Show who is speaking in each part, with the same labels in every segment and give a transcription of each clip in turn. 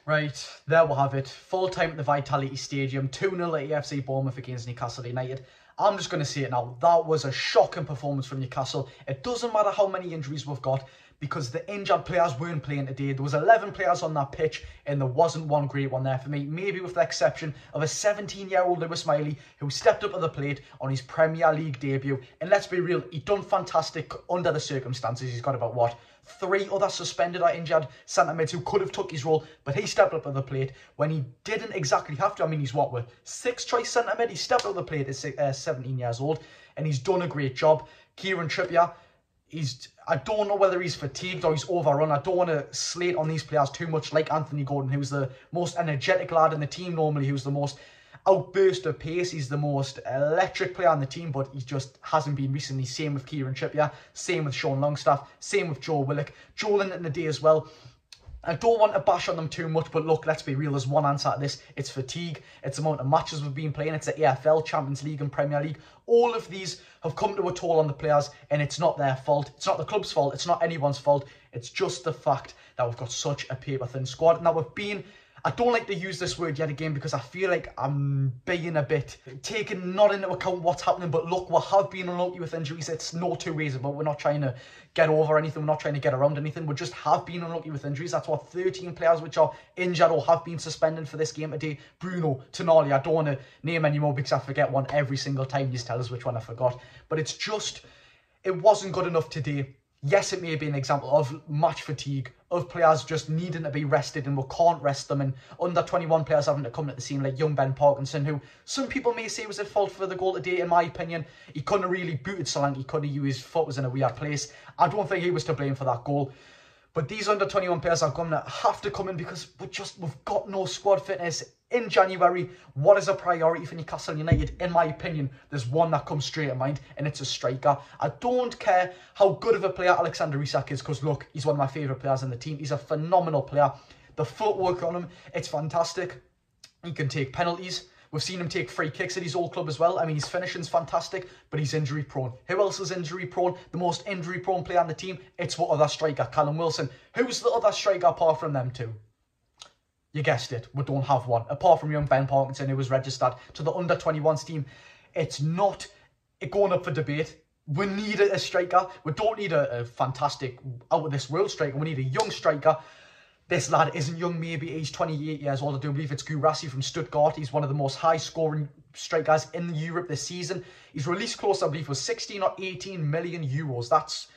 Speaker 1: Right, there we'll have it. Full time at the Vitality Stadium, 2-0 at AFC Bournemouth against Newcastle United. I'm just going to say it now, that was a shocking performance from Newcastle. It doesn't matter how many injuries we've got, because the injured players weren't playing today. There was 11 players on that pitch, and there wasn't one great one there for me. Maybe with the exception of a 17-year-old Lewis Miley, who stepped up to the plate on his Premier League debut. And let's be real, he done fantastic under the circumstances. He's got about, what, 3 other suspended or injured centre-mids who could have took his role, but he stepped up to the plate when he didn't exactly have to. I mean, he's what, with 6th choice centre-mid? He stepped up to the plate at 17 years old, and he's done a great job. Kieran Trippier, I don't know whether he's fatigued or he's overrun. I don't want to slate on these players too much, like Anthony Gordon, who's the most energetic lad in the team normally, who's the most outburst of pace. He's the most electric player on the team, but he just hasn't been recently. Same with Kieran Trippier, same with Sean Longstaff, same with Joe Willock. Joel in the day as well. I don't want to bash on them too much, but look, let's be real, there's one answer to this. It's fatigue. It's the amount of matches we've been playing. It's the AFL, Champions League and Premier League. All of these have come to a toll on the players, and it's not their fault. It's not the club's fault. It's not anyone's fault. It's just the fact that we've got such a paper-thin squad. Now, we've been... I don't like to use this word yet again because I feel like I'm being a bit taking not into account what's happening. But look, we have been unlucky with injuries. It's no two ways about it. We're not trying to get over anything. We're not trying to get around anything. We just have been unlucky with injuries. That's what 13 players which are injured or have been suspended for this game today. Bruno, Tonali, I don't want to name any more because I forget one every single time. You tell us which one I forgot. But it's just, it wasn't good enough today. Yes, it may be an example of match fatigue, of players just needing to be rested and we can't rest them, and under 21 players having to come at the scene like young Ben Parkinson, who some people may say was at fault for the goal today. In my opinion, he couldn't have really booted Solanke, he couldn't have used, his foot was in a weird place. I don't think he was to blame for that goal. But these under 21 players are going to have to come in because we've got no squad fitness. In January, what is a priority for Newcastle United? In my opinion, there's one that comes straight to mind, and it's a striker. I don't care how good of a player Alexander Isak is, because look, he's one of my favourite players in the team. He's a phenomenal player. The footwork on him, it's fantastic. He can take penalties. We've seen him take free kicks at his old club as well. I mean, his finishing's fantastic, but he's injury prone. Who else is injury prone? The most injury prone player on the team? It's what other striker? Callum Wilson. Who's the other striker apart from them two? You guessed it, we don't have one. Apart from young Ben Parkinson, who was registered to the under-21s team. It's not going up for debate. We need a striker. We don't need a fantastic, out-of-this-world striker. We need a young striker. This lad isn't young, maybe he's 28 years old. I do believe it's Guirassy from Stuttgart. He's one of the most high-scoring strikers in Europe this season. His release clause, I believe, was 16 or 18 million euros. That's...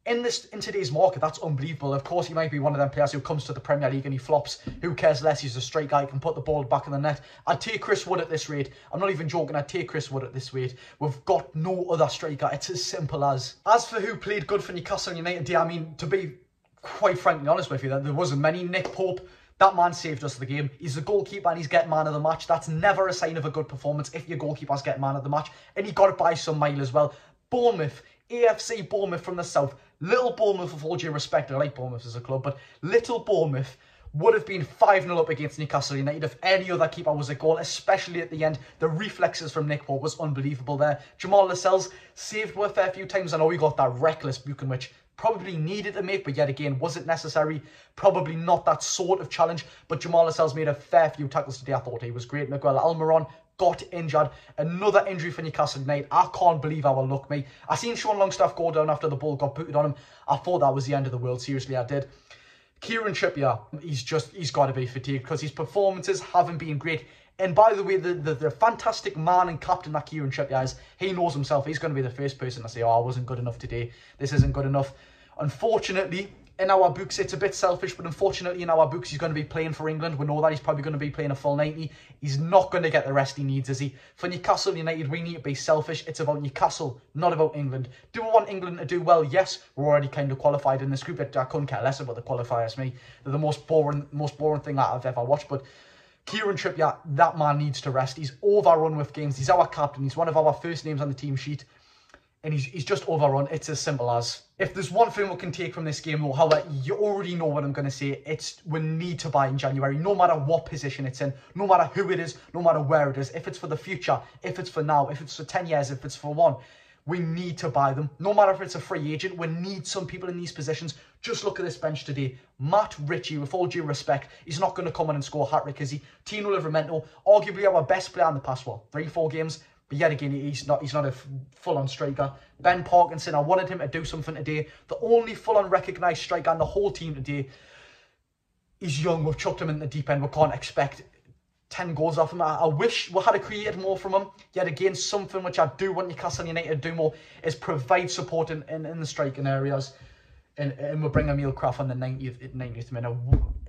Speaker 1: In today's market, that's unbelievable. Of course, he might be one of them players who comes to the Premier League and he flops. Who cares less? He's a striker. He can put the ball back in the net. I'd take Chris Wood at this rate. I'm not even joking. I'd take Chris Wood at this rate. We've got no other striker. It's as simple as. As for who played good for Newcastle United, I mean, to be quite frankly honest with you, there wasn't many. Nick Pope, that man saved us the game. He's the goalkeeper and he's getting man of the match. That's never a sign of a good performance if your goalkeeper's getting man of the match. And he got it by some mile as well. Bournemouth, AFC Bournemouth from the south. Little Bournemouth, with all due respect, I like Bournemouth as a club, but little Bournemouth would have been 5-0 up against Newcastle United if any other keeper was a goal, especially at the end. The reflexes from Nick Pope was unbelievable there. Jamal Lascelles saved a fair few times. I know he got that reckless booking, which probably needed to make, but yet again, was it necessary? Probably not that sort of challenge, but Jamal Lascelles made a fair few tackles today. I thought he was great. Miguel Almiron got injured. Another injury for Newcastle United. I can't believe our luck, mate. I seen Sean Longstaff go down after the ball got booted on him. I thought that was the end of the world. Seriously, I did. Kieran Trippier, he's got to be fatigued because his performances haven't been great. And by the way, the fantastic man and captain that Kieran Trippier is, he knows himself. He's going to be the first person to say, oh, I wasn't good enough today. This isn't good enough. Unfortunately, in our books, it's a bit selfish, but unfortunately in our books, he's going to be playing for England. We know that he's probably going to be playing a full 90. He's not going to get the rest he needs, is he? For Newcastle United, we need to be selfish. It's about Newcastle, not about England. Do we want England to do well? Yes, we're already kind of qualified in this group. I couldn't care less about the qualifiers, me. They're the most boring thing that I've ever watched, but Kieran Trippier, that man needs to rest. He's overrun with games. He's our captain. He's one of our first names on the team sheet. And he's just overrun. It's as simple as. If there's one thing we can take from this game, though, however, you already know what I'm going to say. It's we need to buy in January, no matter what position it's in, no matter who it is, no matter where it is. If it's for the future, if it's for now, if it's for 10 years, if it's for one. We need to buy them. No matter if it's a free agent, we need some people in these positions. Just look at this bench today. Matt Ritchie, with all due respect, he's not going to come in and score a hat-trick, is he? Tino Livramento, arguably our best player in the past, 3-4 games. But yet again, he's not a full-on striker. Ben Parkinson, I wanted him to do something today. The only full-on recognised striker on the whole team today. He's young. We've chucked him in the deep end. We can't expect 10 goals off him. I wish we had created more from him. Yet again, something which I do want Newcastle United to do more is provide support in the striking areas. And we'll bring Emil Kraft on the 90th minute.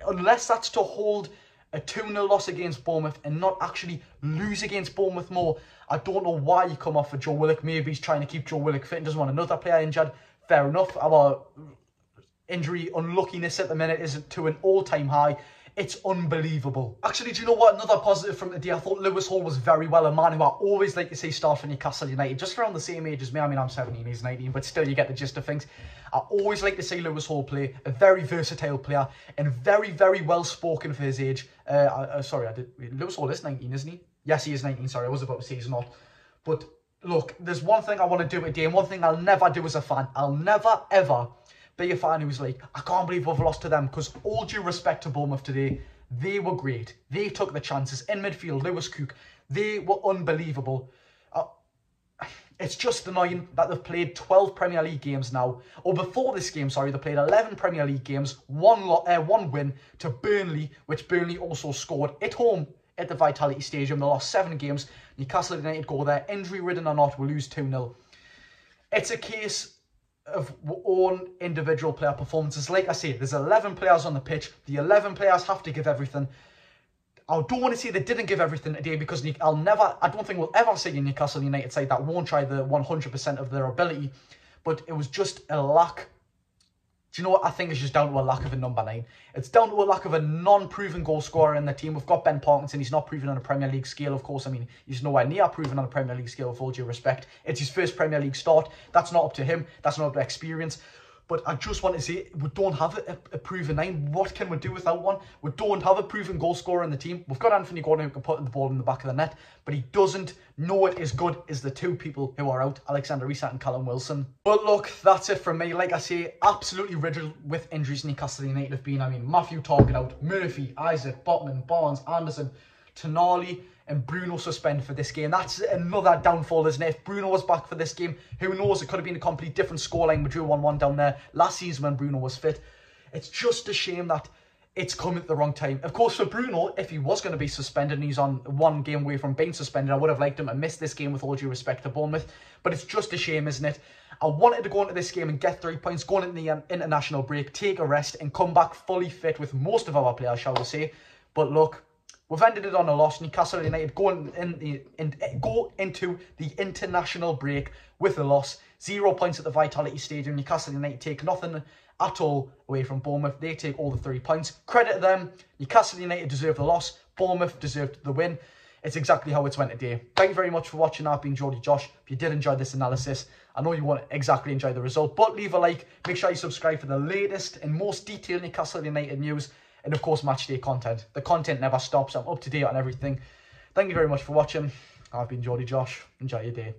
Speaker 1: Unless that's to hold a 2-0 loss against Bournemouth and not actually lose against Bournemouth more. I don't know why you come off for Joe Willock. Maybe he's trying to keep Joe Willock fit and doesn't want another player injured. Fair enough. Our injury unluckiness at the minute is to an all-time high. It's unbelievable. Actually, do you know what? Another positive from the day. I thought Lewis Hall was very well. A man who I always like to see start for Newcastle United. Just around the same age as me. I mean, I'm 17, he's 19. But still, you get the gist of things. I always like to see Lewis Hall play. A very versatile player. And very, very well-spoken for his age. Lewis Hall is 19, isn't he? Yes, he is 19. Sorry, I was about to say he's not. But look, there's one thing I want to do today. And one thing I'll never do as a fan. I'll never, ever be a fan who's like, I can't believe we've lost to them, because all due respect to Bournemouth today, they were great. They took the chances. In midfield, Lewis Cook, they were unbelievable. It's just annoying that they've played 12 Premier League games now. Or before this game, sorry, they played 11 Premier League games, one win to Burnley, which Burnley also scored at home at the Vitality Stadium. They lost 7 games. Newcastle United go there, injury-ridden or not, we lose 2-0. It's a case of own individual player performances. Like I say, there's 11 players on the pitch. The 11 players have to give everything. I don't want to say they didn't give everything today, because I don't think we'll ever see a Newcastle United side that won't try the 100% of their ability. But it was just a lack. Do you know what? I think it's just down to a lack of a number 9. It's down to a lack of a non-proven goal scorer in the team. We've got Ben Parkinson. He's not proven on a Premier League scale, of course. I mean, he's nowhere near proven on a Premier League scale, with all due respect. It's his first Premier League start. That's not up to him. That's not up to experience. But I just want to say, we don't have a proven 9. What can we do without one? We don't have a proven goal scorer in the team. We've got Anthony Gordon who can put the ball in the back of the net, but he doesn't know it as good as the 2 people who are out, Alexander Isak and Callum Wilson. But look, that's it from me. Like I say, absolutely riddled with injuries Newcastle United have been. I mean, Matthew Target out, Murphy, Isaac, Botman, Barnes, Anderson, Tonali and Bruno suspended for this game. That's another downfall, isn't it? If Bruno was back for this game, who knows? It could have been a complete different scoreline. We drew 1-1 down there last season when Bruno was fit. It's just a shame that it's come at the wrong time. Of course, for Bruno, if he was going to be suspended and he's on 1 game away from being suspended, I would have liked him to miss this game, with all due respect to Bournemouth. But it's just a shame, isn't it? I wanted to go into this game and get 3 points, go into the international break, take a rest and come back fully fit with most of our players, shall we say. But look, we've ended it on a loss. Newcastle United go into the international break with a loss. 0 points at the Vitality Stadium. Newcastle United take nothing at all away from Bournemouth. They take all the 3 points. Credit to them. Newcastle United deserved the loss. Bournemouth deserved the win. It's exactly how it's went today. Thank you very much for watching. I've been Geordie Josh. If you did enjoy this analysis, I know you won't exactly enjoy the result, but leave a like. Make sure you subscribe for the latest and most detailed Newcastle United news. And of course, matchday content. The content never stops. I'm up to date on everything. Thank you very much for watching. I've been Geordie Josh. Enjoy your day.